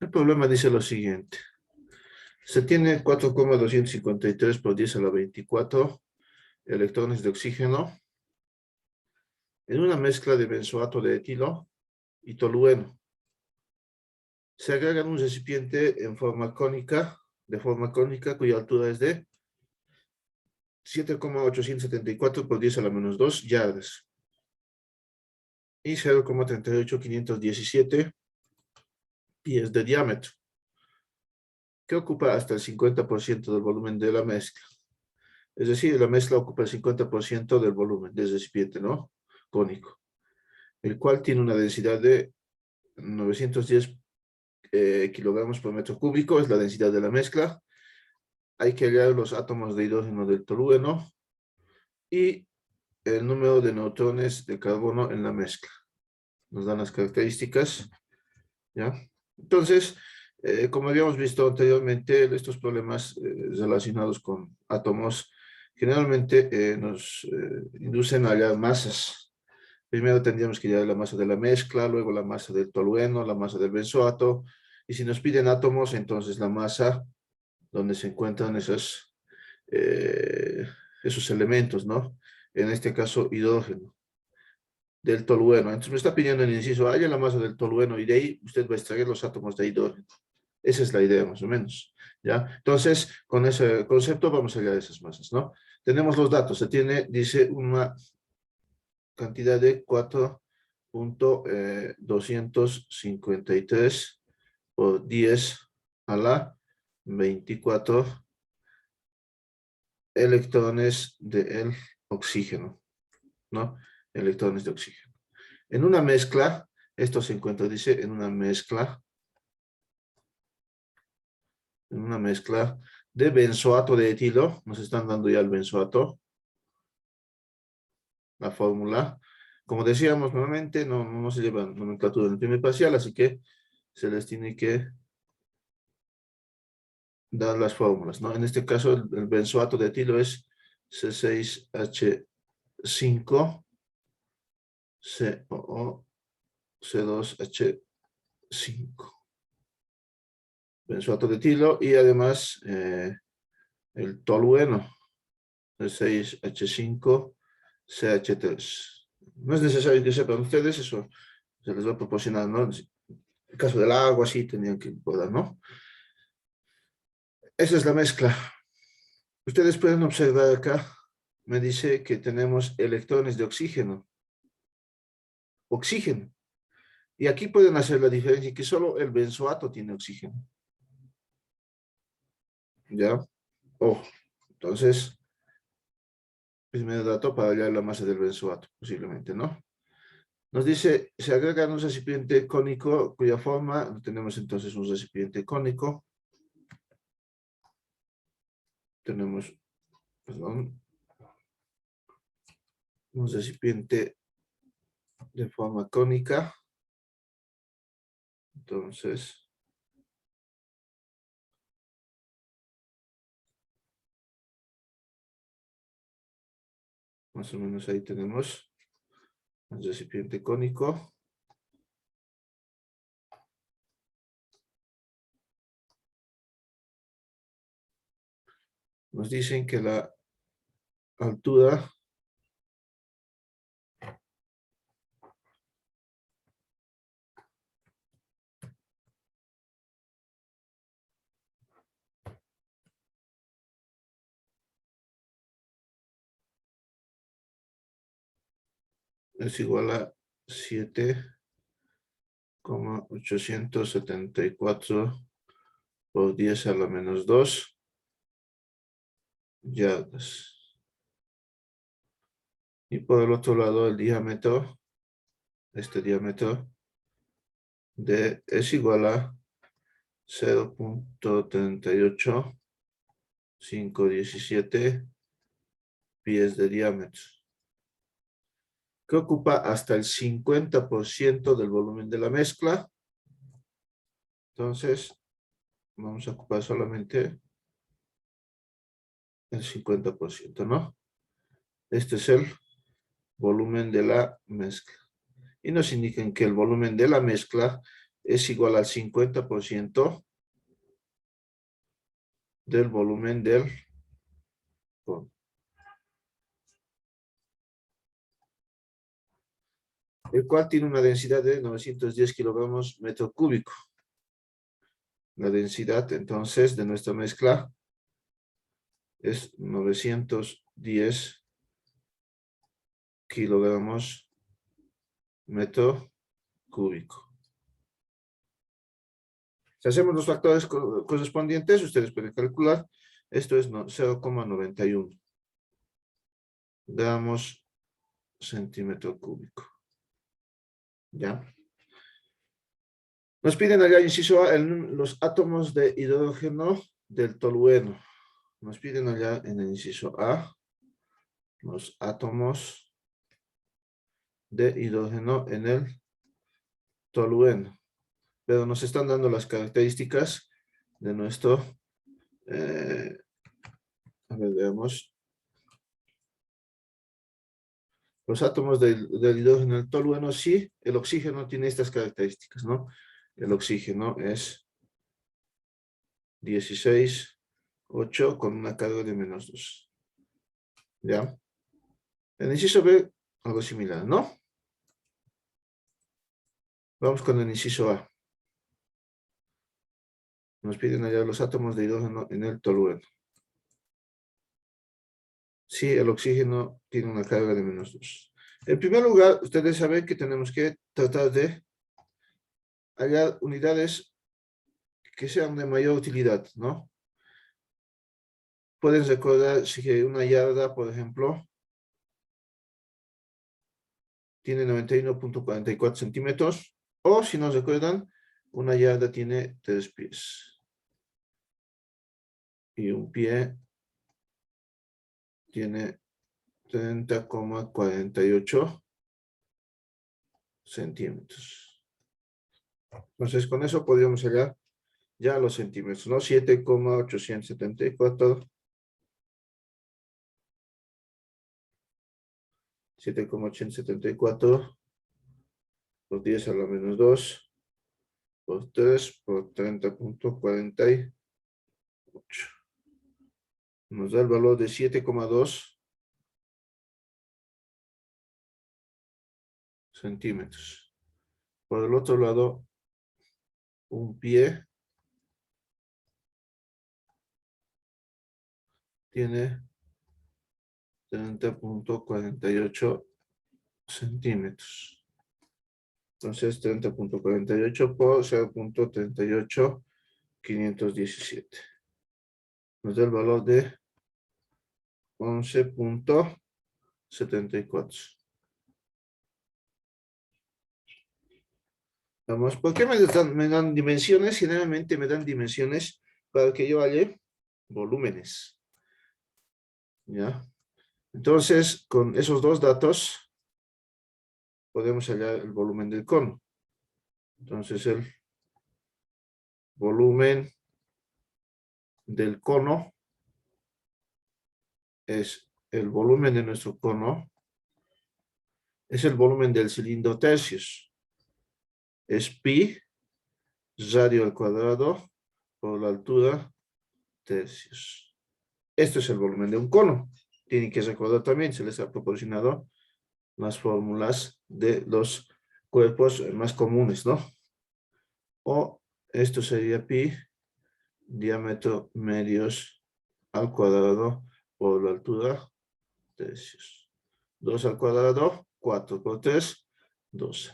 El problema dice lo siguiente. Se tiene 4,253 por 10 a la 24 electrones de oxígeno en una mezcla de benzoato de etilo y tolueno. Se agrega en un recipiente de forma cónica, cuya altura es de 7,874 por 10 a la menos 2 yardas y 0,38517 pies de diámetro, que ocupa hasta el 50% del volumen de la mezcla. Es decir, la mezcla ocupa el 50% del volumen del recipiente, ¿no? Cónico, el cual tiene una densidad de 910 kilogramos por metro cúbico, es la densidad de la mezcla. Hay que hallar los átomos de hidrógeno del tolueno y el número de neutrones de carbono en la mezcla. Nos dan las características, ¿ya? Entonces, como habíamos visto anteriormente, estos problemas relacionados con átomos generalmente nos inducen a hallar masas. Primero tendríamos que hallar la masa de la mezcla, luego la masa del tolueno, la masa del benzoato, y si nos piden átomos, entonces la masa donde se encuentran esos elementos, ¿no? En este caso, hidrógeno del tolueno. Entonces me está pidiendo en el inciso, haya la masa del tolueno y de ahí usted va a extraer los átomos de hidrógeno. Esa es la idea, más o menos, ¿ya? Entonces, con ese concepto vamos a hallar esas masas, ¿no? Tenemos los datos. Se tiene, dice, una cantidad de 4,253 por 10 a la 24 electrones del oxígeno, ¿no? Electrones de oxígeno. En una mezcla, esto se encuentra, dice, en una mezcla de benzoato de etilo, nos están dando ya el benzoato, la fórmula. Como decíamos nuevamente, no se lleva nomenclatura en el primer parcial, así que se les tiene que dar las fórmulas, ¿no? En este caso, el benzoato de etilo es C6H5, COO, C2H5. Benzoato de etilo y además el tolueno, C6H5, CH3. No es necesario que sepan ustedes, eso se les va a proporcionar, ¿no? En el caso del agua, sí tenían que poder, ¿no? Esa es la mezcla. Ustedes pueden observar acá, me dice que tenemos electrones de oxígeno. Oxígeno. Y aquí pueden hacer la diferencia que solo el benzoato tiene oxígeno. ¿Ya? Oh, entonces, primer dato para hallar la masa del benzoato, posiblemente, ¿no? Nos dice, se agrega un recipiente cónico cuya forma, tenemos entonces un recipiente cónico. Tenemos, perdón, un recipiente de forma cónica. Entonces, más o menos ahí tenemos un recipiente cónico. Nos dicen que la altura es igual a 7,874 por 10 a la menos 2 yardas. Y por el otro lado, el diámetro, este diámetro es igual a 0,38517 pies de diámetro, que ocupa hasta el 50% del volumen de la mezcla. Entonces, vamos a ocupar solamente el 50%, ¿no? Este es el volumen de la mezcla. Y nos indican que el volumen de la mezcla es igual al 50% del volumen del cono. El cual tiene una densidad de 910 kilogramos metro cúbico. La densidad, entonces, de nuestra mezcla es 910 kilogramos metro cúbico. Si hacemos los factores correspondientes, ustedes pueden calcular, esto es 0,91 gramos centímetro cúbico. ¿Ya? Nos piden allá, inciso A, los átomos de hidrógeno del tolueno. Nos piden allá en el inciso A, los átomos de hidrógeno en el tolueno. Pero nos están dando las características de nuestro, a ver, veamos. Los átomos del hidrógeno en el tolueno, sí, el oxígeno tiene estas características, ¿no? El oxígeno es 16,8 con una carga de -2. ¿Ya? El inciso B, algo similar, ¿no? Vamos con el inciso A. Nos piden allá los átomos de hidrógeno en el tolueno. Sí, el oxígeno tiene una carga de -2. En primer lugar, ustedes saben que tenemos que tratar de hallar unidades que sean de mayor utilidad, ¿no? Pueden recordar si una yarda, por ejemplo, tiene 91,44 centímetros, o si nos recuerdan, una yarda tiene 3 pies. Y un pie tiene 30,48 centímetros. Entonces, con eso podríamos hallar ya los centímetros, ¿no? 7,874. 7,874 por 10 a la -2 por 3 por 30,48. Nos da el valor de 7,2 centímetros. Por el otro lado, un pie tiene 30,48 centímetros. Entonces, 30,48 por 0,38517. Nos da el valor de 11,74. Vamos, ¿por qué me dan dimensiones? Generalmente me dan dimensiones para que yo halle volúmenes. ¿Ya? Entonces, con esos dos datos, podemos hallar el volumen del cono. Entonces, el volumen del cono es el volumen de nuestro cono, es el volumen del cilindro tercios. Es pi radio al cuadrado por la altura tercios. Esto es el volumen de un cono. Tienen que recordar también, se les ha proporcionado las fórmulas de los cuerpos más comunes, ¿no? O esto sería pi diámetro medios al cuadrado por la altura tercios. 2 al cuadrado, 4 por 3, 12.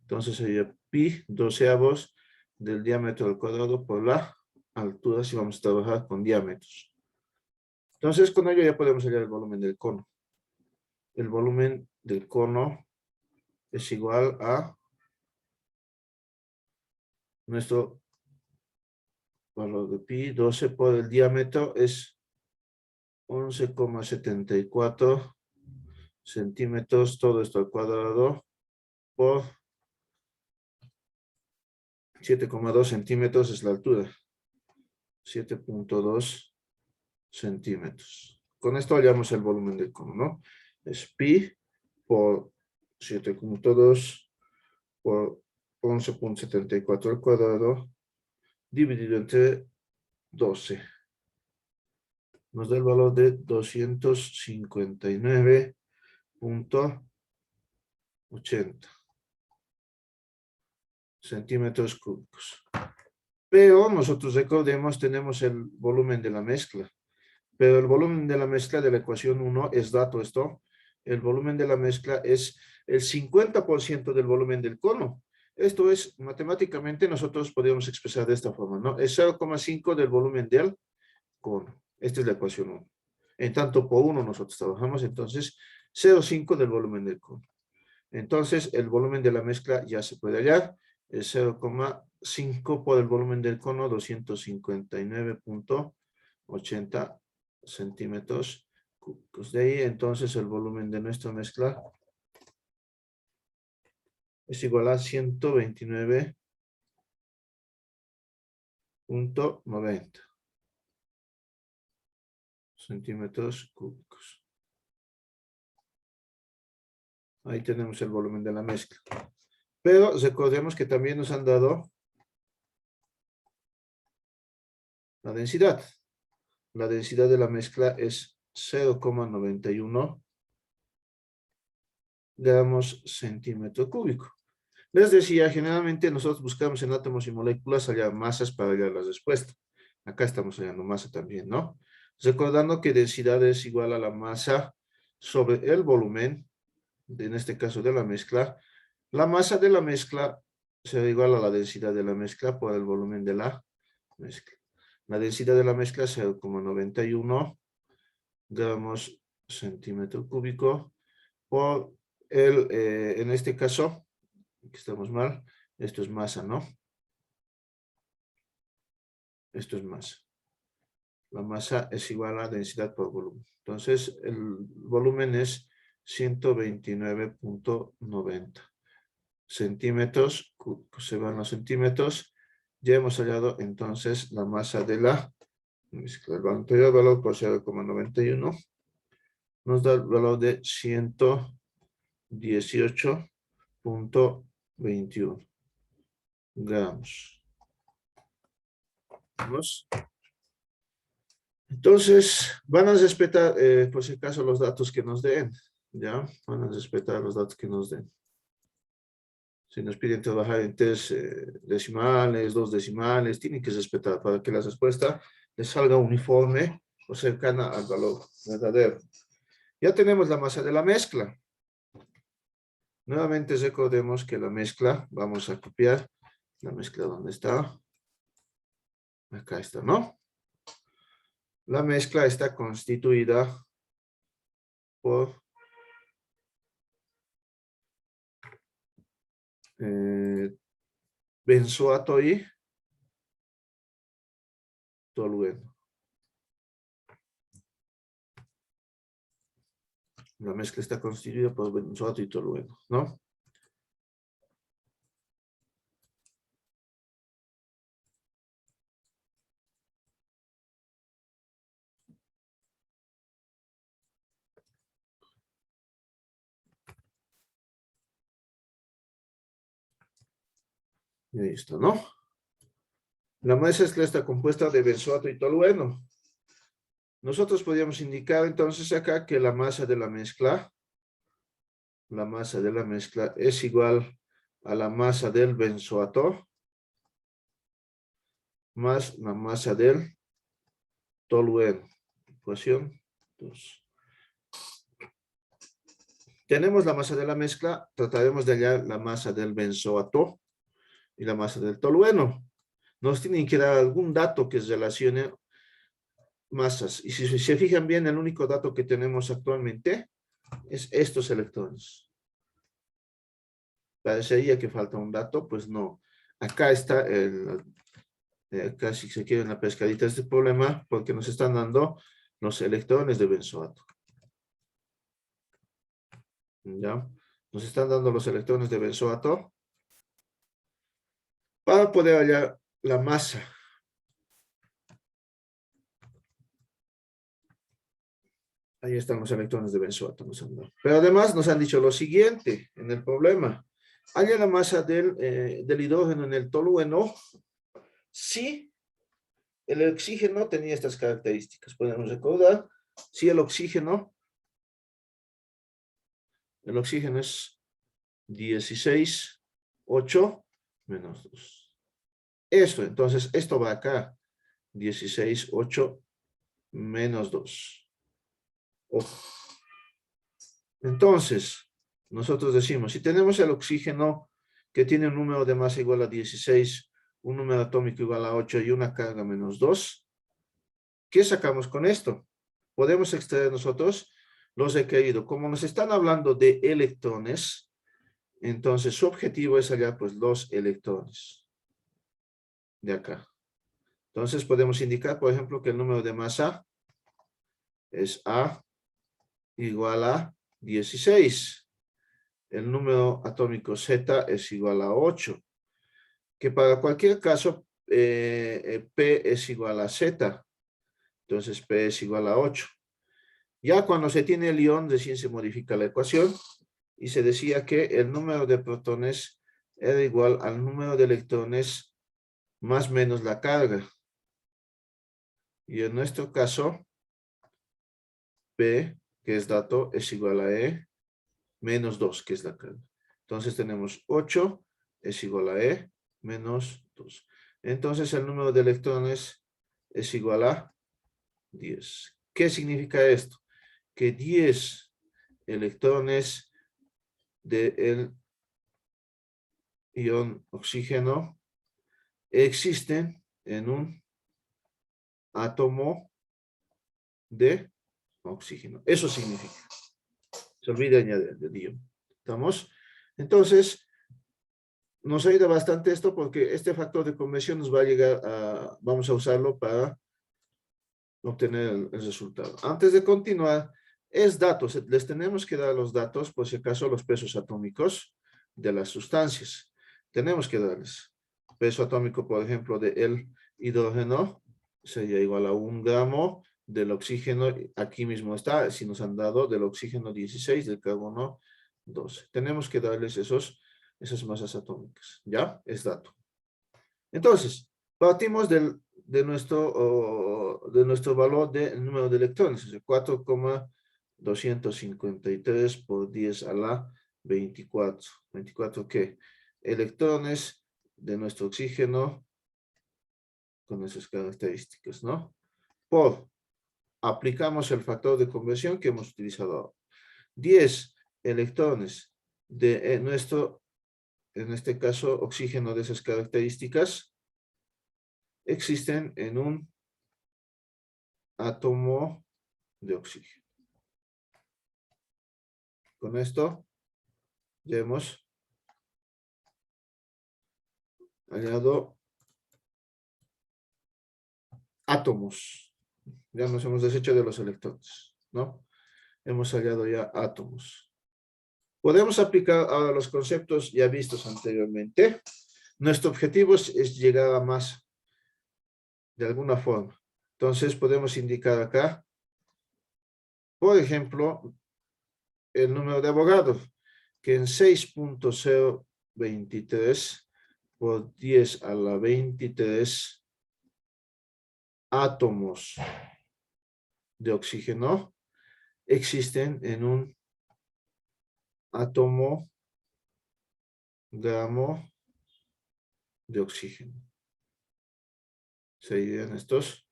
Entonces sería pi doceavos del diámetro al cuadrado por la altura si vamos a trabajar con diámetros. Entonces con ello ya podemos hallar el volumen del cono. El volumen del cono es igual a nuestro valor de pi, 12 por el diámetro es 11,74 centímetros, todo esto al cuadrado, por 7,2 centímetros es la altura, 7,2 centímetros. Con esto hallamos el volumen del cono, ¿no? Es pi por 7,2 por 11.74 al cuadrado dividido entre 12. Nos da el valor de 259.80 centímetros cúbicos. Pero nosotros recordemos, tenemos el volumen de la mezcla. Pero el volumen de la mezcla de la ecuación 1 es dato esto. El volumen de la mezcla es el 50% del volumen del cono. Esto es, matemáticamente, nosotros podemos expresar de esta forma, ¿no? Es 0,5 del volumen del cono. Esta es la ecuación 1. En tanto, por 1 nosotros trabajamos, entonces, 0,5 del volumen del cono. Entonces, el volumen de la mezcla ya se puede hallar. Es 0,5 por el volumen del cono, 259.80 centímetros cúbicos. De ahí, entonces, el volumen de nuestra mezcla es igual a 129.90 centímetros cúbicos. Ahí tenemos el volumen de la mezcla. Pero recordemos que también nos han dado la densidad. La densidad de la mezcla es 0,91 gramos centímetro cúbico. Les decía, generalmente nosotros buscamos en átomos y moléculas hallar masas para hallar la respuesta. Acá estamos hallando masa también, ¿no? Recordando que densidad es igual a la masa sobre el volumen, en este caso de la mezcla. La masa de la mezcla será igual a la densidad de la mezcla por el volumen de la mezcla. La densidad de la mezcla es 0,91 gramos centímetro cúbico por en este caso, aquí estamos mal, esto es masa, ¿no? Esto es masa. La masa es igual a densidad por volumen. Entonces, el volumen es 129.90 centímetros, se van los centímetros. Ya hemos hallado entonces la masa de la mezcla. El anterior valor por 0,91 nos da el valor de 118.21 gramos. ¿Vamos? Entonces, van a respetar, por si acaso, los datos que nos den. ¿Ya? Van a respetar los datos que nos den. Si nos piden trabajar en 3 decimales, 2 decimales, tienen que respetar para que la respuesta les salga uniforme o cercana al valor verdadero. Ya tenemos la masa de la mezcla. Nuevamente recordemos que la mezcla, vamos a copiar la mezcla donde está. Acá está, ¿no? La mezcla está constituida por benzoato y tolueno. La mezcla está constituida por benzoato y tolueno, ¿no? Y ahí está, ¿no? La mezcla está compuesta de benzoato y tolueno. Nosotros podríamos indicar entonces acá que la masa de la mezcla es igual a la masa del benzoato más la masa del tolueno. Ecuación 2. Tenemos la masa de la mezcla, trataremos de hallar la masa del benzoato y la masa del tolueno. Nos tienen que dar algún dato que relacione masas. Y si se fijan bien, el único dato que tenemos actualmente es estos electrones. Parecería que falta un dato, pues no. Acá está acá si se quiere en la pescadita este problema, porque nos están dando los electrones de benzoato. ¿Ya? Nos están dando los electrones de benzoato para poder hallar la masa. Ahí están los electrones de benzoato. Pero además nos han dicho lo siguiente en el problema. halla la masa del hidrógeno en el tolueno si el oxígeno tenía estas características. Podemos recordar, si el oxígeno es 16,8 menos 2. Entonces, esto va acá. 16,8 menos 2. Ojo. Entonces, nosotros decimos, si tenemos el oxígeno que tiene un número de masa igual a 16, un número atómico igual a 8 y una carga menos 2, ¿qué sacamos con esto? Podemos extraer nosotros los requeridos. Como nos están hablando de electrones, entonces su objetivo es hallar pues los electrones de acá. Entonces podemos indicar, por ejemplo, que el número de masa es A igual a 16. El número atómico Z es igual a 8. Que para cualquier caso, P es igual a Z. Entonces P es igual a 8. Ya cuando se tiene el ion, recién se modifica la ecuación y se decía que el número de protones era igual al número de electrones más menos la carga. Y en nuestro caso, P, que es dato, es igual a E menos 2, que es la carga. Entonces tenemos 8 es igual a E menos 2. Entonces el número de electrones es igual a 10. ¿Qué significa esto? Que 10 electrones del ion oxígeno existen en un átomo de oxígeno. Eso significa. Se olvida añadir de ion. ¿Estamos? Entonces, nos ayuda bastante esto porque este factor de conversión nos va a llegar a, vamos a usarlo para obtener el resultado. Antes de continuar, es datos. Les tenemos que dar los datos, por si acaso, los pesos atómicos de las sustancias. Tenemos que darles. Peso atómico, por ejemplo, del hidrógeno sería igual a 1 gramo, del oxígeno, aquí mismo está, si nos han dado del oxígeno 16, del carbono 12. Tenemos que darles esas masas atómicas, ¿ya? Es dato. Entonces, partimos de nuestro valor del número de electrones, 4,253 por 10 a la 24. ¿24 qué? Electrones de nuestro oxígeno con esas características, ¿no? Aplicamos el factor de conversión que hemos utilizado ahora. 10 electrones de nuestro, en este caso, oxígeno de esas características, existen en un átomo de oxígeno. Con esto ya hemos hallado átomos. Ya nos hemos deshecho de los electrones, ¿no? Hemos hallado ya átomos. Podemos aplicar ahora los conceptos ya vistos anteriormente. Nuestro objetivo es llegar a masa, de alguna forma. Entonces podemos indicar acá, por ejemplo, el número de Avogadro, que en 6,023 por 10 a la 23 átomos de oxígeno existen en un átomo gramo de oxígeno. ¿Serían estos?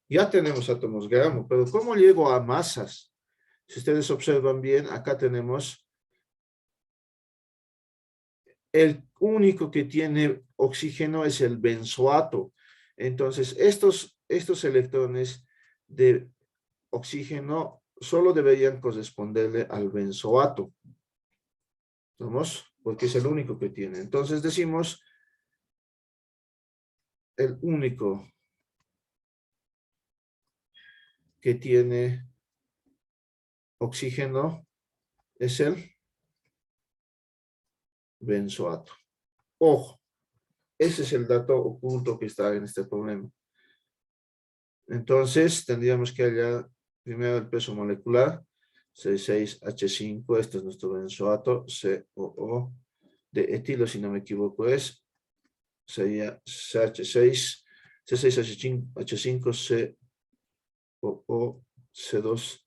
Ya tenemos átomos gramo, pero ¿cómo llego a masas? Si ustedes observan bien, acá tenemos el único que tiene oxígeno es el benzoato. Entonces, estos electrones de oxígeno solo deberían corresponderle al benzoato. ¿Vamos? Porque es el único que tiene. Entonces decimos, el único que tiene oxígeno es el benzoato. Ojo, ese es el dato oculto que está en este problema. Entonces, tendríamos que hallar primero el peso molecular. C6H5, este es nuestro benzoato, COO, de etilo, si no me equivoco, sería CH6, C6H5, COO, C2,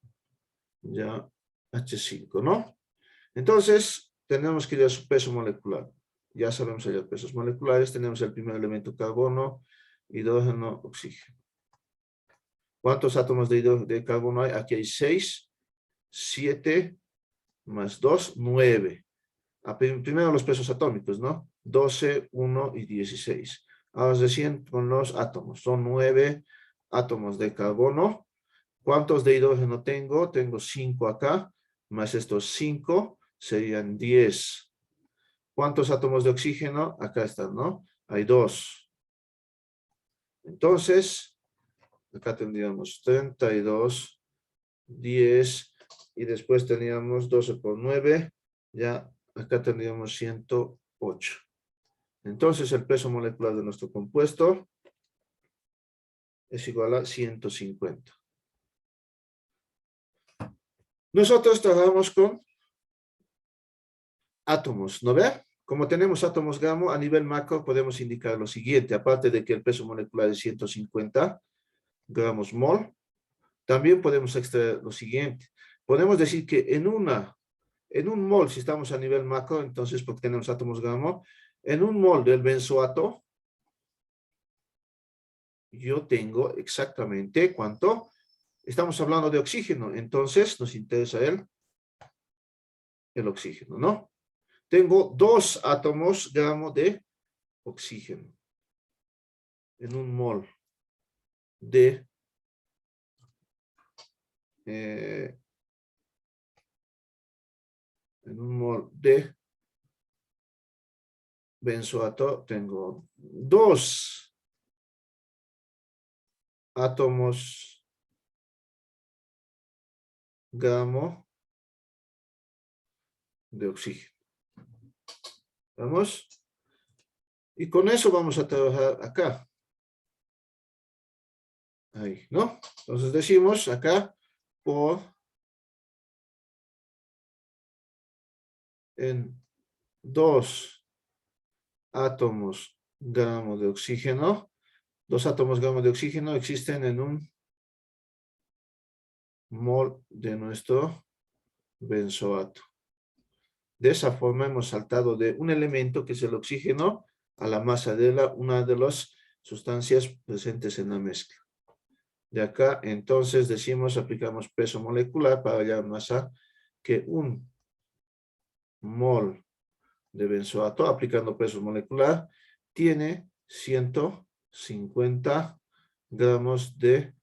ya H5, ¿no? Entonces, tenemos que ir a su peso molecular. Ya sabemos los pesos moleculares. Tenemos el primer elemento carbono, hidrógeno, oxígeno. ¿Cuántos átomos de carbono hay? Aquí hay 6, 7, más 2, 9. Primero los pesos atómicos, ¿no? 12, 1 y 16. Ahora recién con los átomos. Son 9 átomos de carbono. ¿Cuántos de hidrógeno tengo? Tengo 5 acá, más estos 5 serían 10. ¿Cuántos átomos de oxígeno? Acá están, ¿no? Hay 2. Entonces, acá tendríamos 32, 10, y después teníamos 12 por 9, ya acá tendríamos 108. Entonces, el peso molecular de nuestro compuesto es igual a 150. Nosotros trabajamos con átomos, ¿no ve? Como tenemos átomos gamma, a nivel macro podemos indicar lo siguiente. Aparte de que el peso molecular es 150 gramos mol, también podemos extraer lo siguiente. Podemos decir que en un mol, si estamos a nivel macro, entonces porque tenemos átomos gamma, en un mol del benzoato, yo tengo exactamente ¿cuánto? Estamos hablando de oxígeno, entonces nos interesa el oxígeno, ¿no? Tengo 2 átomos gramo de oxígeno en un mol de benzoato. Tengo 2 átomos gramo de oxígeno. ¿Vamos? Y con eso vamos a trabajar acá. Ahí, ¿no? Entonces decimos acá en 2 átomos gramo de oxígeno. 2 átomos gramo de oxígeno existen en un mol de nuestro benzoato. De esa forma hemos saltado de un elemento que es el oxígeno a la masa de una de las sustancias presentes en la mezcla. De acá, entonces, decimos, aplicamos peso molecular para hallar masa que un mol de benzoato, aplicando peso molecular, tiene 150 gramos de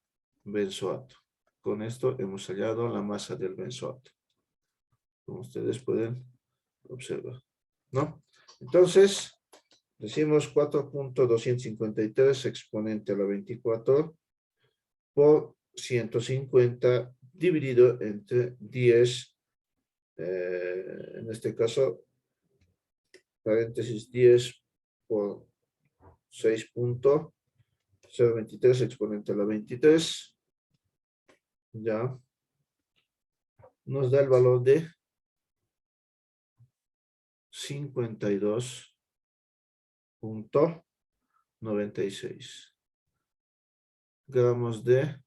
benzoato. Con esto hemos hallado la masa del benzoato, como ustedes pueden observar, ¿no? Entonces, decimos 4.253 exponente a la 24 por 150 dividido entre 10, en este caso, paréntesis 10 por 6.023 exponente a la 23, ya, nos da el valor de 52.96 gramos de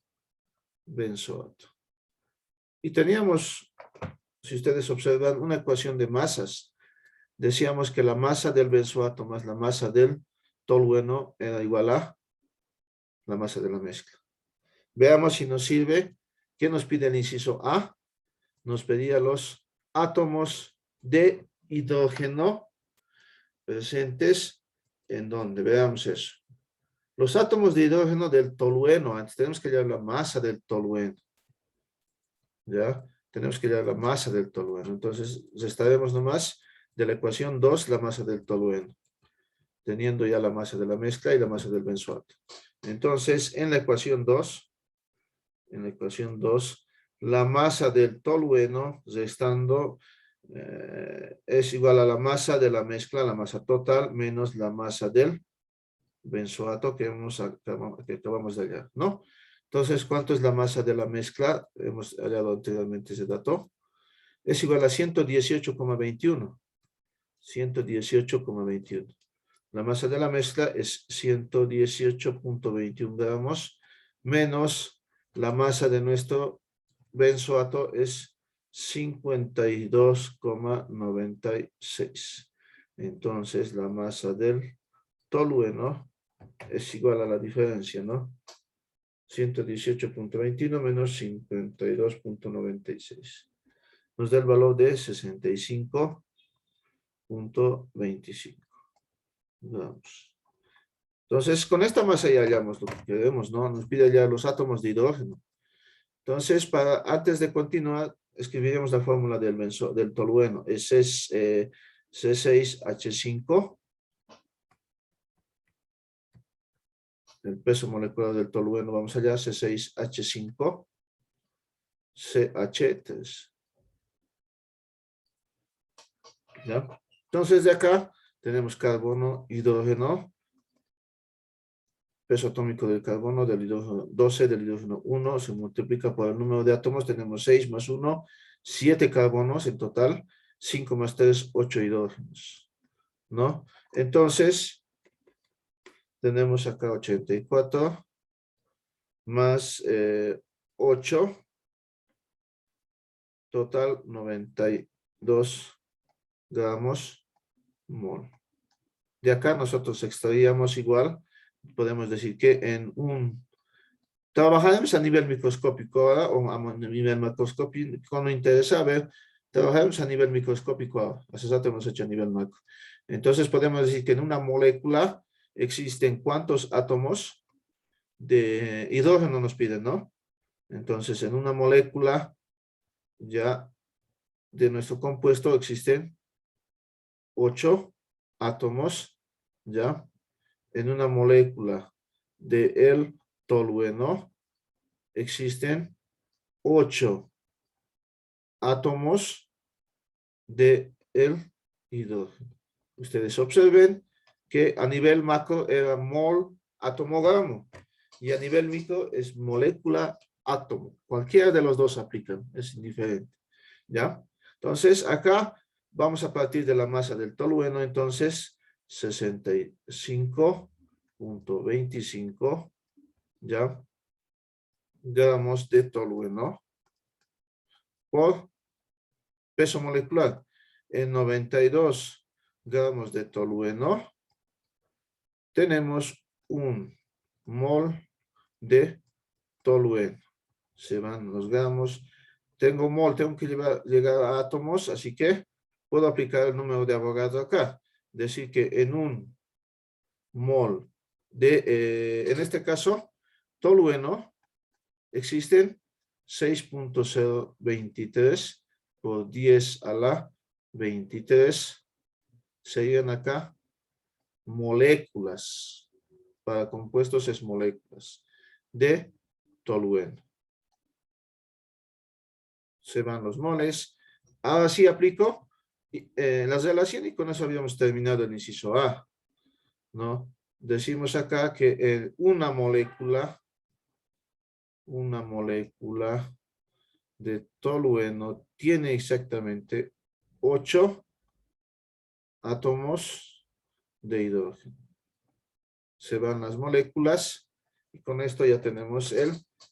benzoato. Y teníamos, si ustedes observan, una ecuación de masas. Decíamos que la masa del benzoato más la masa del tolueno era igual a la masa de la mezcla. Veamos si nos sirve. ¿Qué nos pide el inciso A? Nos pedía los átomos de hidrógeno presentes en donde. Veamos eso. Los átomos de hidrógeno del tolueno. Antes tenemos que hallar la masa del tolueno. ¿Ya? Tenemos que hallar la masa del tolueno. Entonces, restaremos nomás de la ecuación 2 la masa del tolueno, teniendo ya la masa de la mezcla y la masa del benzoato. Entonces, en la ecuación 2, la masa del tolueno restando es igual a la masa de la mezcla, la masa total, menos la masa del benzoato que acabamos de hallar, ¿no? Entonces, ¿cuánto es la masa de la mezcla? Hemos hallado anteriormente ese dato. Es igual a 118,21. 118,21. La masa de la mezcla es 118,21 gramos menos la masa de nuestro benzoato es 52,96. Entonces, la masa del tolueno es igual a la diferencia, ¿no? 118,21 menos 52,96. Nos da el valor de 65,25 gramos. Entonces, con esta masa ya hallamos lo que queremos, ¿no? Nos pide ya los átomos de hidrógeno. Entonces, antes de continuar, escribiremos la fórmula del tolueno. Es C6H5. El peso molecular del tolueno, vamos allá, C6H5, CH3. ¿Ya? Entonces, de acá tenemos carbono, hidrógeno, peso atómico del carbono, del hidrógeno 12, del hidrógeno 1, se multiplica por el número de átomos, tenemos 6 más 1, 7 carbonos en total, 5 más 3, 8 hidrógenos, ¿no? Entonces, tenemos acá 84 más 8, total 92 gramos mol. De acá nosotros extraíamos igual, podemos decir que trabajaremos a nivel microscópico ahora, o a nivel macroscópico, no interesa, a ver, trabajaremos a nivel microscópico ahora, hace rato hemos hecho a nivel macro. Entonces podemos decir que en una molécula existen cuántos átomos de hidrógeno nos piden, ¿no? Entonces en una molécula ya de nuestro compuesto existen 8 átomos, ¿ya? En una molécula de el tolueno existen 8 átomos de el hidrógeno. Ustedes observen que a nivel macro era mol, átomo, gramo, y a nivel micro es molécula, átomo. Cualquiera de los dos aplican, es indiferente, ¿ya? Entonces, acá vamos a partir de la masa del tolueno, entonces 65,25, ¿ya? Gramos de tolueno por peso molecular. En 92 gramos de tolueno tenemos un mol de tolueno. Se van los gramos. Tengo mol, tengo que llegar a átomos, así que puedo aplicar el número de Avogadro acá. Decir que en un mol de, en este caso, tolueno, existen 6,023 por 10 a la 23. Serían acá moléculas. Para compuestos es moléculas de tolueno. Se van los moles. Ahora sí aplico las relaciones y con eso habíamos terminado el inciso A, ¿no? Decimos acá que una molécula de tolueno tiene exactamente 8 átomos de hidrógeno. Se van las moléculas y con esto ya tenemos el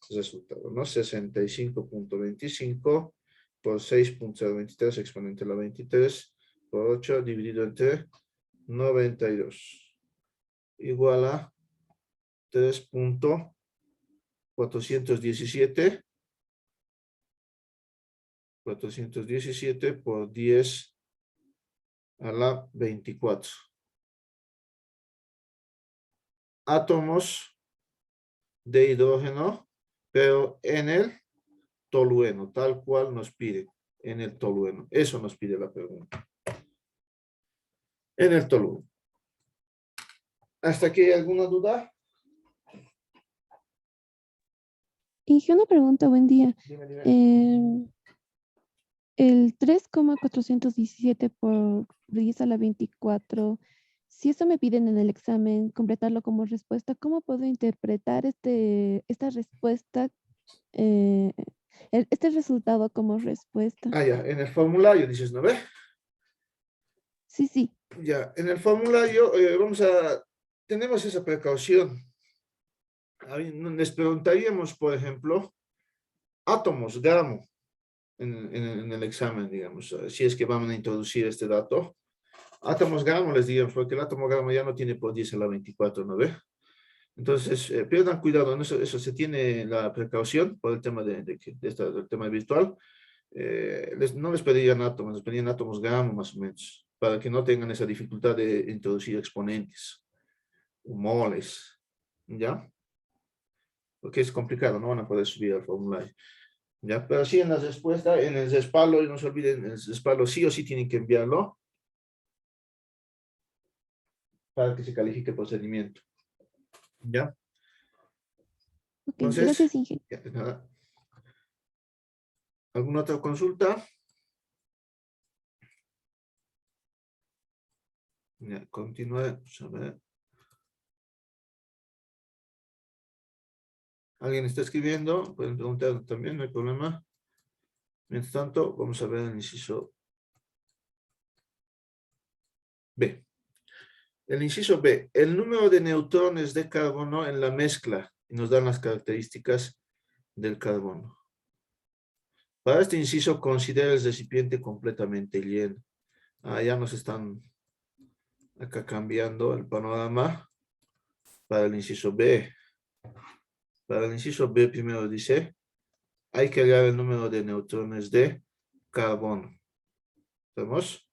resultado, ¿no? 65,25 por 6,023 exponente a la 23 por 8 dividido entre 92 igual a 3,417 por 10 a la 24. Átomos de hidrógeno, pero en el tolueno, tal cual nos pide, en el tolueno. Eso nos pide la pregunta. En el tolueno. ¿Hasta aquí hay alguna duda? Inge, una pregunta, buen día. Dime. El 3,417 por 10 a la 24, si eso me piden en el examen, completarlo como respuesta, ¿cómo puedo interpretar esta respuesta, eh, este resultado como respuesta? Ah, ya, en el formulario dices, ¿no ve? Sí, sí. Ya, en el formulario tenemos esa precaución. Ahí les preguntaríamos, por ejemplo, átomos, gramo, en el examen, digamos, si es que van a introducir este dato. Átomos gramo les diríamos, porque el átomo gramo ya no tiene por 10 a la 24, ¿no ve? Entonces, pierdan cuidado en eso, eso se tiene la precaución por el tema del tema virtual. No les pedían átomos, les pedían átomos gramo más o menos, para que no tengan esa dificultad de introducir exponentes, moles, ¿ya? Porque es complicado, no van a poder subir al formulario. ¿Ya? Pero sí en la respuesta, en el respaldo, y no se olviden, el respaldo sí o sí tienen que enviarlo para que se califique el procedimiento. ¿Ya? Ok, Entonces, gracias, Inge. ya, pues nada. ¿Alguna otra consulta? Ya, continúe. A ver. ¿Alguien está escribiendo? Pueden preguntar también, no hay problema. Mientras tanto, vamos a ver el inciso B. El inciso B, el número de neutrones de carbono en la mezcla, y nos dan las características del carbono. Para este inciso, considera el recipiente completamente lleno. Ya nos están acá cambiando el panorama para el inciso B. Para el inciso B primero dice, hay que hallar el número de neutrones de carbono. ¿Vemos?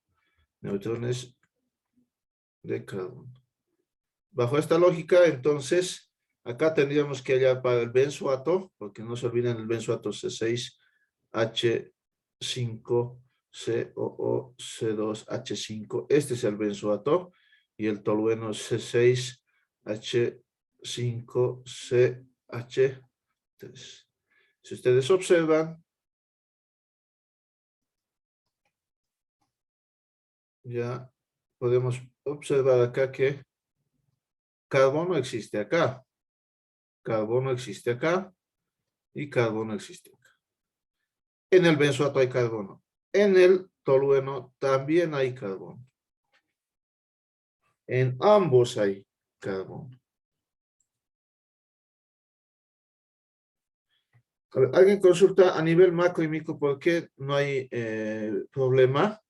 Neutrones de carbono. Bajo esta lógica, entonces, acá tendríamos que hallar para el benzoato, porque no se olviden el benzoato C6H5COO2H5. Este es el benzoato. Y el tolueno C6H5CH3. Si ustedes observan, ya podemos observar acá que carbono existe acá, carbono existe acá y carbono existe acá. En el benzoato hay carbono. En el tolueno también hay carbono. En ambos hay carbono. A ver, alguien consulta a nivel macro y micro por qué no hay problema.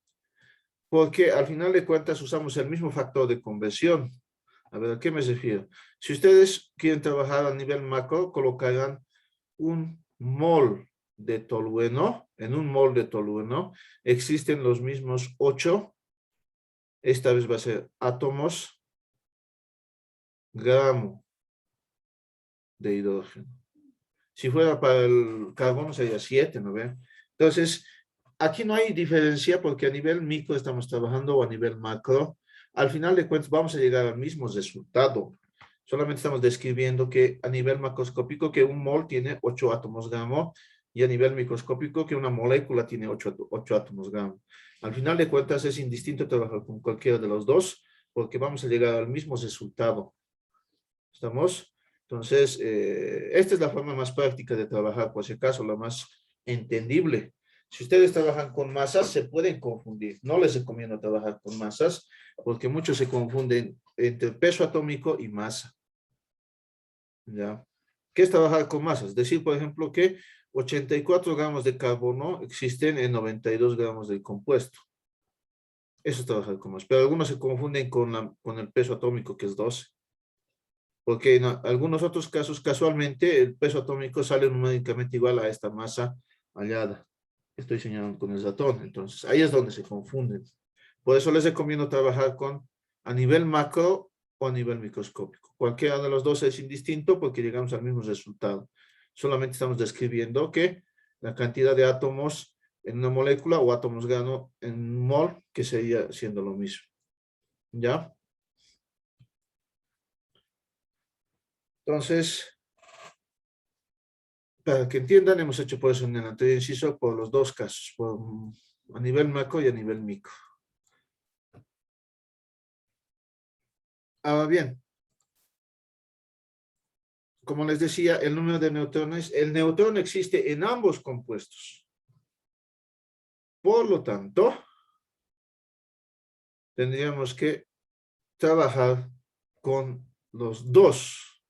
Porque al final de cuentas usamos el mismo factor de conversión. A ver, ¿a qué me refiero? Si ustedes quieren trabajar a nivel macro, colocarán un mol de tolueno. En un mol de tolueno existen los mismos 8. Esta vez va a ser átomos, gramo de hidrógeno. Si fuera para el carbono sería 7, ¿no ven? Entonces, aquí no hay diferencia porque a nivel micro estamos trabajando o a nivel macro. Al final de cuentas vamos a llegar al mismo resultado. Solamente estamos describiendo que a nivel macroscópico que un mol tiene 8 átomos gramo y a nivel microscópico que una molécula tiene 8 átomos gramo. Al final de cuentas es indistinto trabajar con cualquiera de los dos porque vamos a llegar al mismo resultado. ¿Estamos? Entonces, esta es la forma más práctica de trabajar, por si acaso, la más entendible. Si ustedes trabajan con masas, se pueden confundir. No les recomiendo trabajar con masas, porque muchos se confunden entre peso atómico y masa. ¿Ya? ¿Qué es trabajar con masas? Decir, por ejemplo, que 84 gramos de carbono existen en 92 gramos del compuesto. Eso es trabajar con masas. Pero algunos se confunden con el peso atómico, que es 12. Porque en algunos otros casos, casualmente, el peso atómico sale numéricamente igual a esta masa hallada. Estoy señalando con el ratón, entonces ahí es donde se confunden. Por eso les recomiendo trabajar a nivel macro o a nivel microscópico. Cualquiera de los dos es indistinto porque llegamos al mismo resultado. Solamente estamos describiendo que la cantidad de átomos en una molécula o átomos grano en un mol, que sería siendo lo mismo. ¿Ya? Entonces, para que entiendan, hemos hecho por eso en el anterior inciso por los dos casos, a nivel macro y a nivel micro. Ahora bien, como les decía, el número de neutrones, el neutrón existe en ambos compuestos. Por lo tanto, tendríamos que trabajar con los dos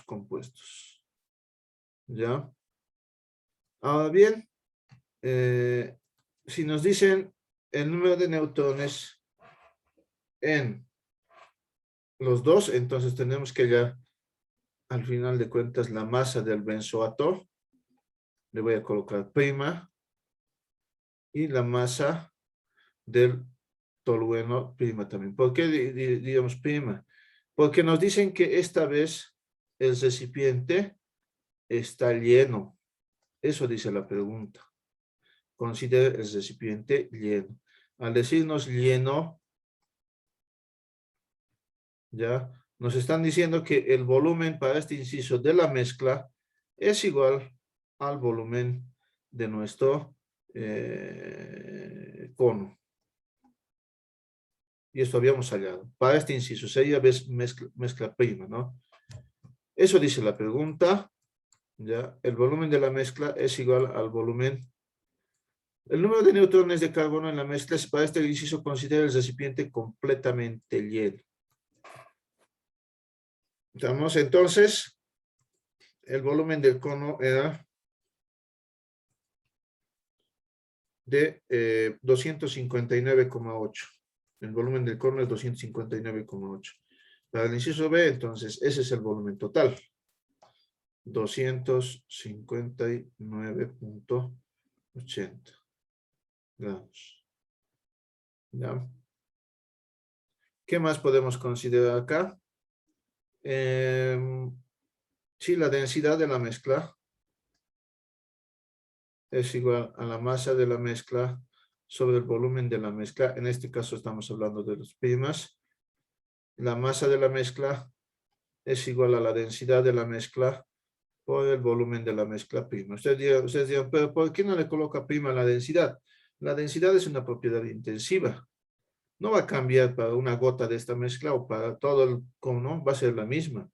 compuestos. ¿Ya? Ahora bien, si nos dicen el número de neutrones en los dos, entonces tenemos que hallar al final de cuentas la masa del benzoato. Le voy a colocar prima. Y la masa del tolueno prima también. ¿Por qué digamos prima? Porque nos dicen que esta vez el recipiente está lleno. Eso dice la pregunta. Considere el recipiente lleno. Al decirnos lleno, ya nos están diciendo que el volumen para este inciso de la mezcla es igual al volumen de nuestro cono. Y esto habíamos hallado. Para este inciso sería mezcla prima, ¿no? Eso dice la pregunta. ¿Ya? El volumen de la mezcla es igual al volumen. El número de neutrones de carbono en la mezcla es para este inciso considera el recipiente completamente lleno. Estamos entonces, el volumen del cono era de 259,8. El volumen del cono es 259,8. Para el inciso B, entonces, ese es el volumen total. 259,80 gramos. ¿Ya? ¿Qué más podemos considerar acá? Sí, la densidad de la mezcla es igual a la masa de la mezcla sobre el volumen de la mezcla. En este caso estamos hablando de los primas. La masa de la mezcla es igual a la densidad de la mezcla por el volumen de la mezcla prima. Ustedes dirán, pero ¿por qué no le coloca prima la densidad? La densidad es una propiedad intensiva. No va a cambiar para una gota de esta mezcla o para todo el cono, va a ser la misma.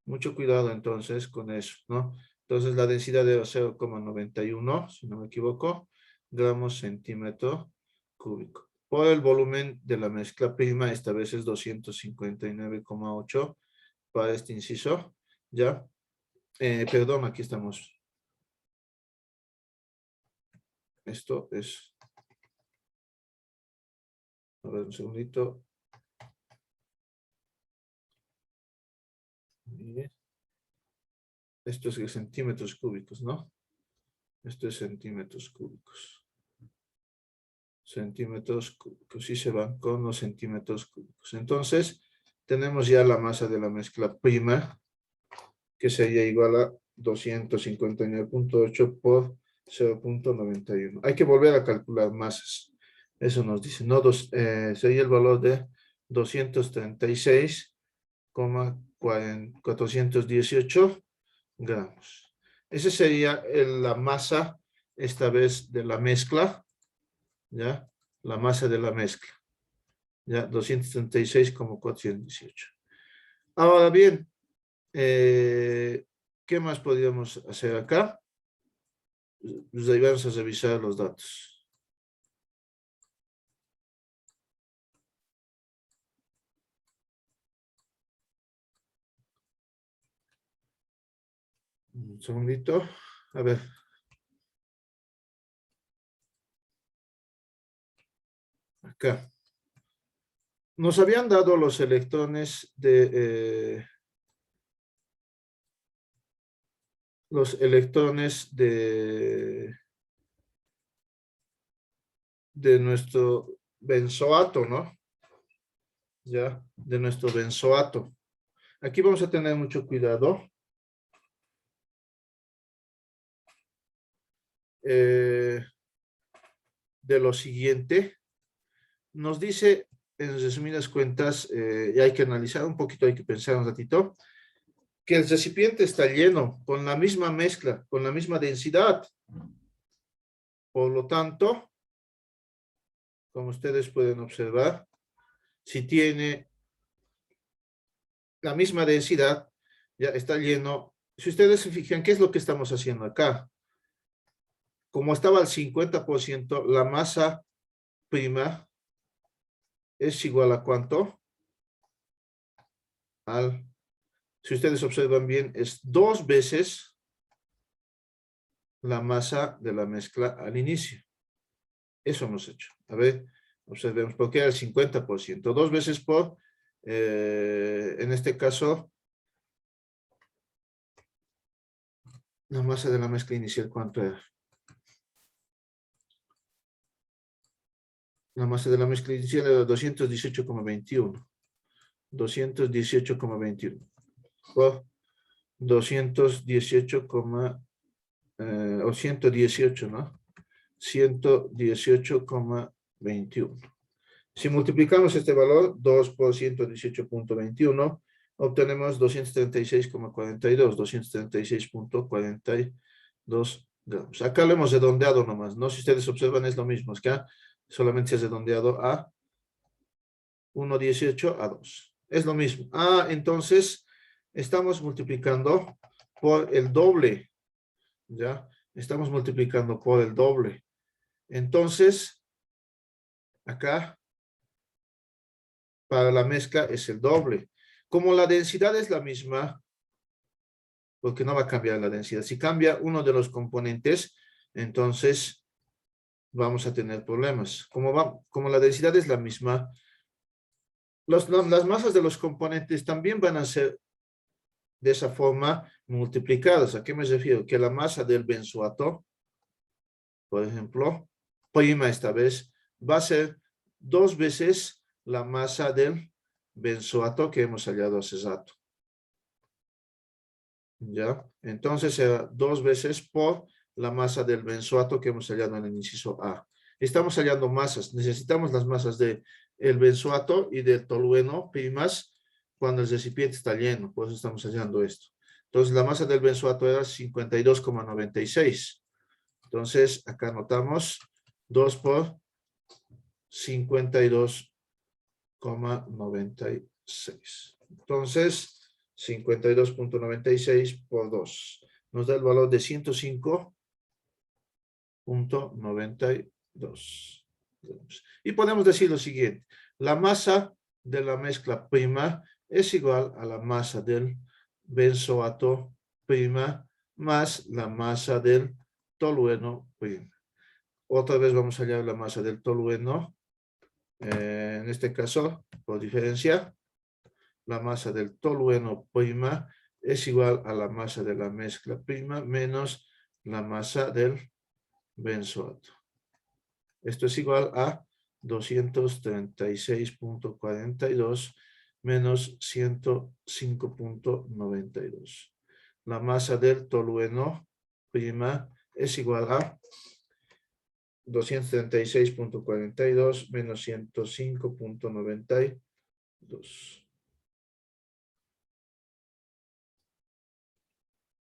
Mucho cuidado entonces con eso, ¿no? Entonces la densidad de 0,91, si no me equivoco, gramos centímetro cúbico. Por el volumen de la mezcla prima, esta vez es 259,8 para este inciso, ¿ya? Perdón, aquí estamos. Esto es... A ver, un segundito. Esto es centímetros cúbicos, ¿no? Esto es centímetros cúbicos. Centímetros cúbicos. Sí se van con los centímetros cúbicos. Entonces, tenemos ya la masa de la mezcla prima, que sería igual a 259,8 por 0,91. Hay que volver a calcular masas. Eso nos dice, ¿no? Sería el valor de 236,418 gramos. Esa sería la masa, esta vez, de la mezcla, ¿ya? La masa de la mezcla, ¿ya? 236,418. Ahora bien, ¿qué más podríamos hacer acá? Pues ahí vamos a revisar los datos. Un segundito. A ver. Acá. Nos habían dado los electrones de... de nuestro benzoato, ¿no? Ya, de nuestro benzoato. Aquí vamos a tener mucho cuidado. De lo siguiente. Nos dice, en resumidas cuentas, y hay que analizar un poquito, hay que pensar un ratito, que el recipiente está lleno, con la misma mezcla, con la misma densidad. Por lo tanto, como ustedes pueden observar, si tiene la misma densidad, ya está lleno. Si ustedes se fijan, ¿qué es lo que estamos haciendo acá? Como estaba al 50%, la masa prima es igual a ¿cuánto? Si ustedes observan bien, es 2 veces la masa de la mezcla al inicio. Eso hemos hecho. A ver, observemos, porque era el 50%. 2 veces por, en este caso, la masa de la mezcla inicial, ¿cuánto era? La masa de la mezcla inicial era 218,21. 218,21. Por 218, o 118, ¿no? 118,21. Si multiplicamos este valor, 2 por 118,21, obtenemos 236,42, 236,42 gramos. Acá lo hemos redondeado nomás, ¿no? Si ustedes observan es lo mismo, es que solamente se ha redondeado a 1,18 a 2. Es lo mismo. Entonces estamos multiplicando por el doble, ¿ya? Estamos multiplicando por el doble. Entonces, acá, para la mezcla es el doble. Como la densidad es la misma, porque no va a cambiar la densidad. Si cambia uno de los componentes, entonces vamos a tener problemas. Como la densidad es la misma, las masas de los componentes también van a ser de esa forma multiplicadas. ¿A qué me refiero? Que la masa del benzoato, por ejemplo, prima esta vez, va a ser 2 veces la masa del benzoato que hemos hallado hace rato. ¿Ya? Entonces será 2 veces por la masa del benzoato que hemos hallado en el inciso A. Estamos hallando masas. Necesitamos las masas del benzoato y del tolueno primas cuando el recipiente está lleno. Por eso estamos hallando esto. Entonces la masa del benzoato era 52,96. Entonces acá anotamos 2 por 52,96. Entonces 52,96 por 2 nos da el valor de 105,92. Y podemos decir lo siguiente: la masa de la mezcla prima es igual a la masa del benzoato prima más la masa del tolueno prima. Otra vez vamos a hallar la masa del tolueno. En este caso, por diferencia, la masa del tolueno prima es igual a la masa de la mezcla prima menos la masa del benzoato. Esto es igual a 236,42 menos 105,92. La masa del tolueno prima es igual a 236,42 menos 105,92.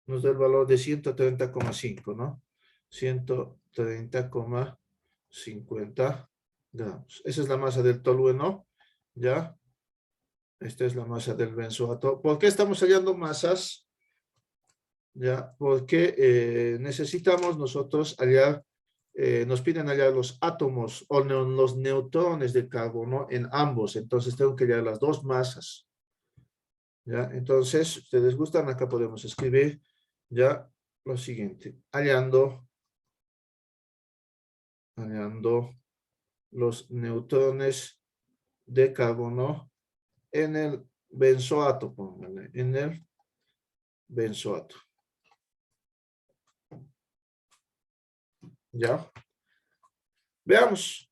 Nos da el valor de 130,5, ¿no? 130,50 gramos. Esa es la masa del tolueno, ¿ya? Esta es la masa del benzoato. ¿Por qué estamos hallando masas? ¿Ya? Porque necesitamos nosotros hallar, nos piden hallar los átomos o los neutrones de carbono en ambos. Entonces tengo que hallar las dos masas. ¿Ya? Entonces, si ustedes gustan, acá podemos escribir ya lo siguiente: hallando los neutrones de carbono en el benzoato, pónganle, en el benzoato. ¿Ya? Veamos.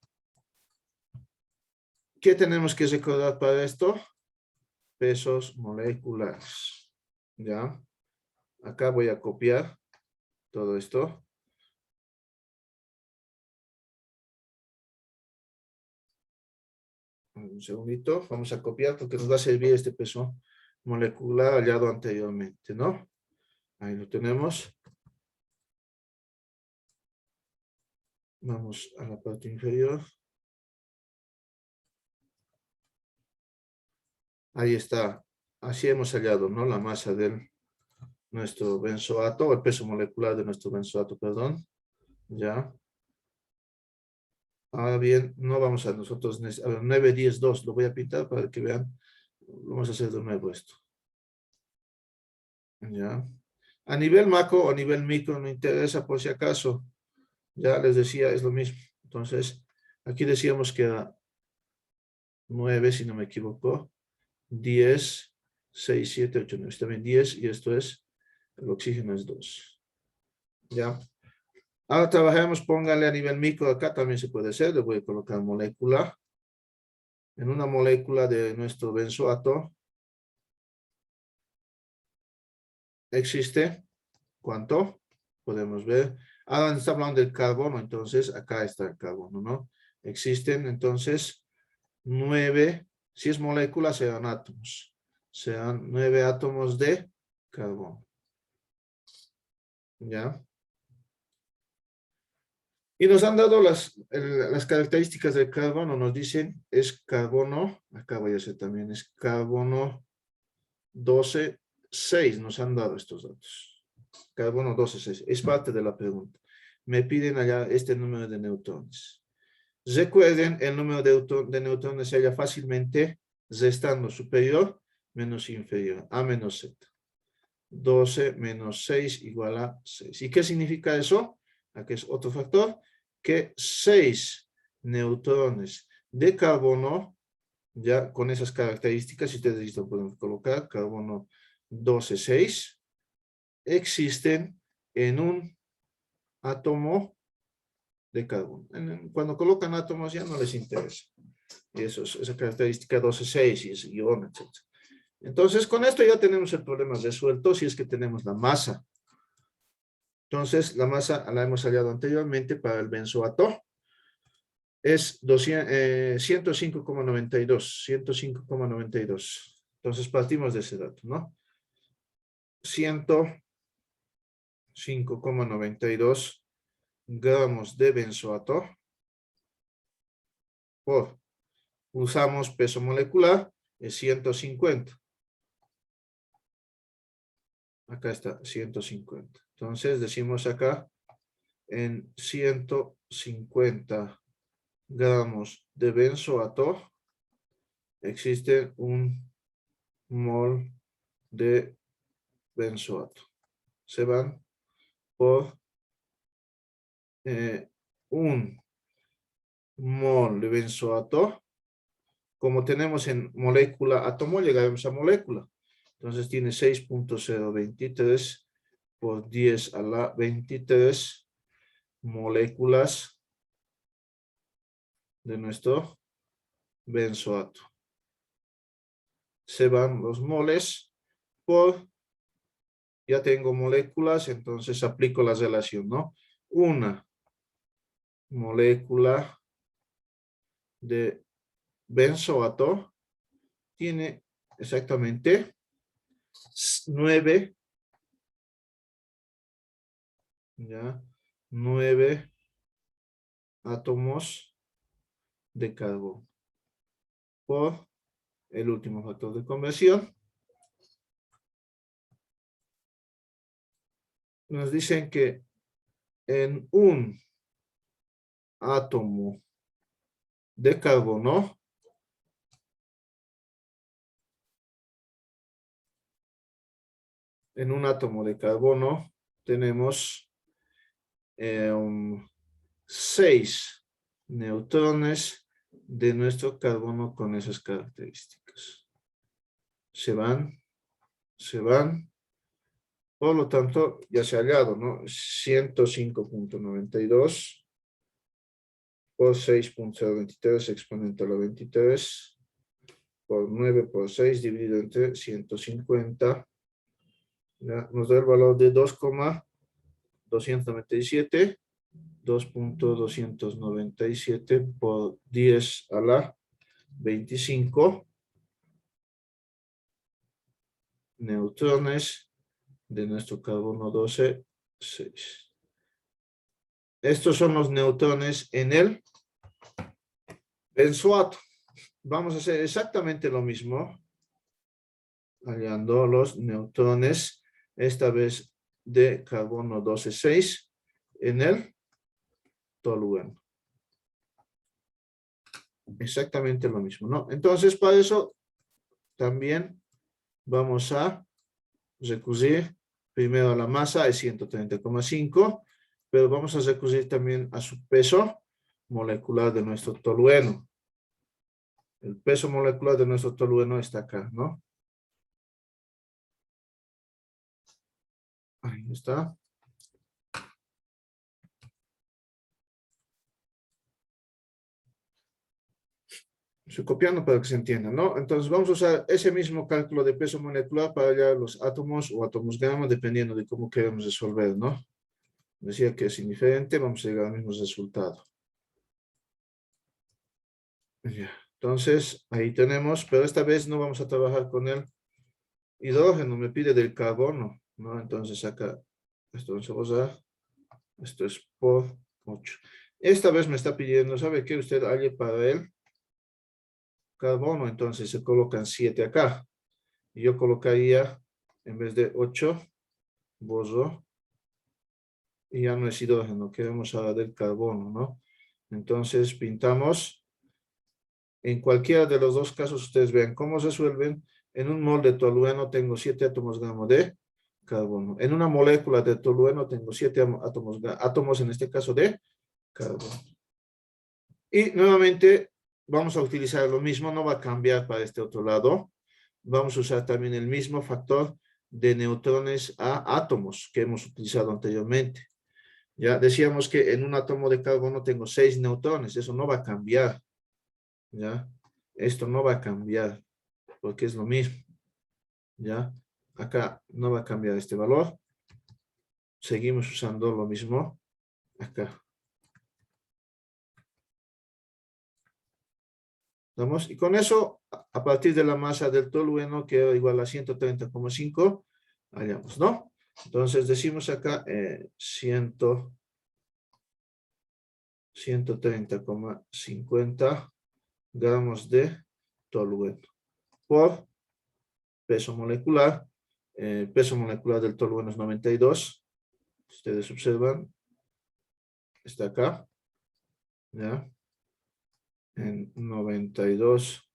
¿Qué tenemos que recordar para esto? Pesos moleculares. ¿Ya? Acá voy a copiar todo esto. Un segundito, vamos a copiar porque nos va a servir este peso molecular hallado anteriormente, ¿no? Ahí lo tenemos. Vamos a la parte inferior. Ahí está así hemos hallado, ¿no? La masa de nuestro benzoato, el peso molecular de nuestro benzoato, perdón. Ya. Ahora bien, no vamos a nosotros, a ver, 9, 10, 2, lo voy a pintar para que vean. Vamos a hacer de nuevo esto. Ya. A nivel macro o a nivel micro, no interesa por si acaso. Ya les decía, es lo mismo. Entonces, aquí decíamos que era 9, si no me equivoco. 10, 6, 7, 8, 9. Está bien, 10 y esto es, el oxígeno es 2. Ya. Ahora trabajamos, pónganle a nivel micro, acá también se puede hacer. Le voy a colocar molécula. En una molécula de nuestro benzoato existe, ¿cuánto? Podemos ver. Ahora está hablando del carbono, entonces acá está el carbono, ¿no? Existen entonces 9, si es molécula serán átomos. Serán 9 átomos de carbono. ¿Ya? Y nos han dado las características del carbono. Nos dicen, es carbono, acá voy a hacer también, es carbono 12, 6. Nos han dado estos datos. Carbono 12, 6. Es parte de la pregunta. Me piden allá este número de neutrones. Recuerden, el número de neutrones se halla fácilmente restando superior menos inferior, A menos Z. 12 menos 6 igual a 6. ¿Y qué significa eso? Aquí es otro factor, que 6 neutrones de carbono, ya con esas características, si ustedes lo pueden colocar, carbono 12, 6, existen en un átomo de carbono. Cuando colocan átomos ya no les interesa. Y eso es esa característica 12, 6 y ese guión, etc. Entonces, con esto ya tenemos el problema resuelto si es que tenemos la masa. Entonces, la masa la hemos hallado anteriormente para el benzoato. Es 105,92. 105,92. Entonces, partimos de ese dato, ¿no? 105,92 gramos de benzoato por, usamos peso molecular, es 150. Acá está, 150. Entonces, decimos acá, en 150 gramos de benzoato, existe un mol de benzoato. Se van por un mol de benzoato. Como tenemos en molécula átomo, llegaremos a molécula. Entonces tiene 6.023 por 10 a la 23 moléculas de nuestro benzoato. Se van los moles por, ya tengo moléculas, entonces aplico la relación, ¿no? Una molécula de benzoato tiene exactamente 9, ¿ya? 9 átomos de carbono por el último factor de conversión. Nos dicen que en un átomo de carbono tenemos 6 neutrones de nuestro carbono con esas características. Se van. Por lo tanto, ya se ha hallado, ¿no? 105.92 por 6.023 exponente a la 23 por 9 por 6 dividido entre 150. ¿Ya? Nos da el valor de 2.297. 2.297 por 10 a la 25 neutrones de nuestro carbono 12, 6. Estos son los neutrones en el benzoato. Vamos a hacer exactamente lo mismo. hallando los neutrones, esta vez de carbono 12,6 en el tolueno. Exactamente lo mismo, ¿no? Entonces, para eso también vamos a recurrir primero a la masa, es 130,5, pero vamos a recurrir también a su peso molecular de nuestro tolueno. El peso molecular de nuestro tolueno está acá, ¿no? Ahí está. Estoy copiando para que se entienda, ¿no? Entonces vamos a usar ese mismo cálculo de peso molecular para hallar los átomos o átomos gamma, dependiendo de cómo queremos resolver, ¿no? Decía que es indiferente, vamos a llegar al mismo resultado. Ya. Entonces, ahí tenemos, pero esta vez no vamos a trabajar con el hidrógeno, me pide del carbono, ¿no? Entonces acá, esto vamos a usar, esto es por 8. Esta vez me está pidiendo, ¿sabe qué? Usted halle para el carbono, entonces se colocan 7 acá. Y yo colocaría, en vez de 8, borro, y ya no es hidrógeno, queremos ahora del carbono, ¿no? Entonces pintamos. En cualquiera de los dos casos, ustedes vean cómo se resuelven. En un mol de tolueno tengo 7 átomos gamma de carbono. En una molécula de tolueno tengo 7 átomos, en este caso, de carbono. Y nuevamente vamos a utilizar lo mismo, no va a cambiar para este otro lado. Vamos a usar también el mismo factor de neutrones a átomos que hemos utilizado anteriormente. Ya decíamos que en un átomo de carbono tengo 6 neutrones, eso no va a cambiar. ¿Ya? Esto no va a cambiar porque es lo mismo. ¿Ya? Acá no va a cambiar este valor. Seguimos usando lo mismo acá. ¿Vamos? Y con eso, a partir de la masa del tolueno, que igual a 130,5, hallamos, ¿no? Entonces decimos acá 130,50 gramos de tolueno por peso molecular. Peso molecular del tolueno es 92. Ustedes observan, está acá, ¿ya? En 92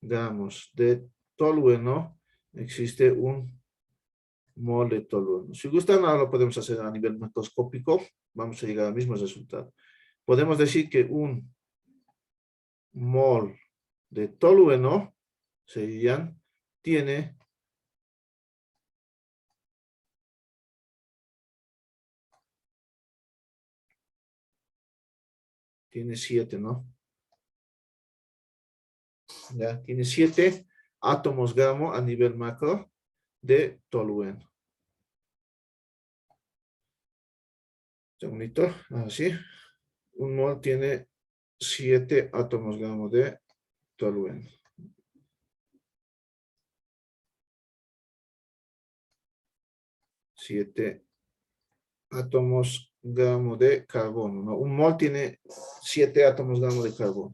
gramos de tolueno existe un mol de tolueno. Si gustan, ahora lo podemos hacer a nivel macroscópico. Vamos a llegar al mismo resultado. Podemos decir que un mol de tolueno tiene 7, ¿no? ¿Ya? Tiene 7 átomos gamma a nivel macro de tolueno. Segundito, así. Un mol tiene 7 átomos gamma de tolueno. Siete átomos gamma de carbono, ¿no? Un mol tiene 7 átomos gamma de carbono.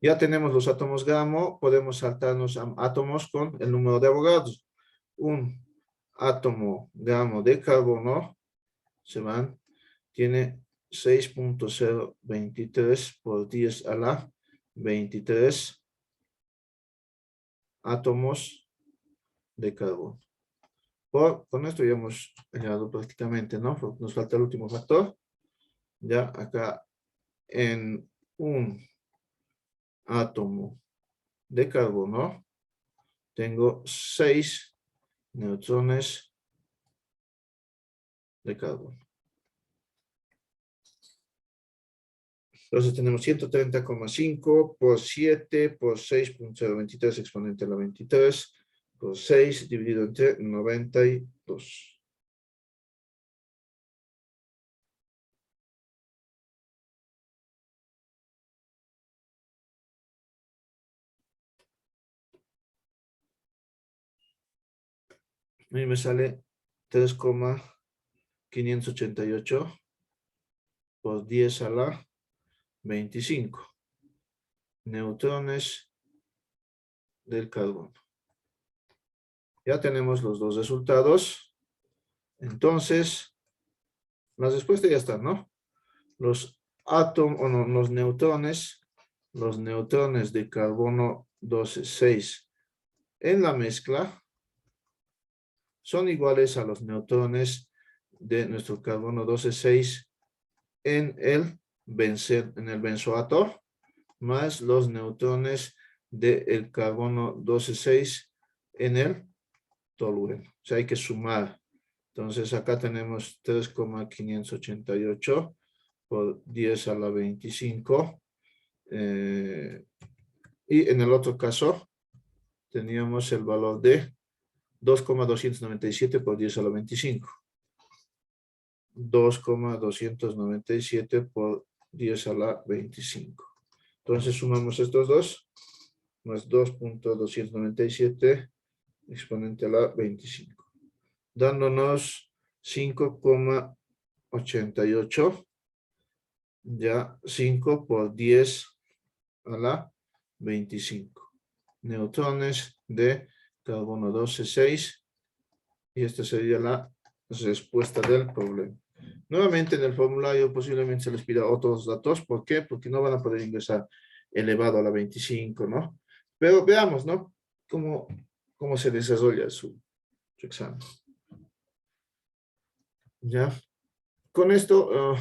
Ya tenemos los átomos gamma, podemos saltarnos a átomos con el número de Avogadro. Un átomo gamma de carbono tiene 6.023 por 10 a la 23 átomos de carbono. Con esto ya hemos llegado prácticamente, ¿no? Nos falta el último factor. Ya acá en un átomo de carbono tengo 6 neutrones de carbono. Entonces tenemos 130,5 por 7 por 6.023 exponente a la 23 por 6 dividido entre 92. A mí me sale 3,588 por 10 a la 25 neutrones del carbono. Ya tenemos los dos resultados. Entonces, las respuestas ya están, ¿no? Los átomos, o no, los neutrones de carbono 12,6 en la mezcla son iguales a los neutrones de nuestro carbono 12,6 en el benzoato, más los neutrones del carbono 12,6 en el tolueno. O sea, hay que sumar. Entonces, acá tenemos 3,588 por 10 a la 25. Y en el otro caso, teníamos el valor de 2,297 por 10 a la 25. 2,297 por 10 a la 25. Entonces sumamos estos dos, más 2,297 exponente a la 25, dándonos 5,88, ya 5 por 10 a la 25. Neutrones de carbono 12,6, y esta sería la respuesta del problema. Nuevamente en el formulario posiblemente se les pida otros datos. ¿Por qué? Porque no van a poder ingresar elevado a la 25, ¿no? Pero veamos, ¿no? Cómo se desarrolla su examen. ¿Ya? Con esto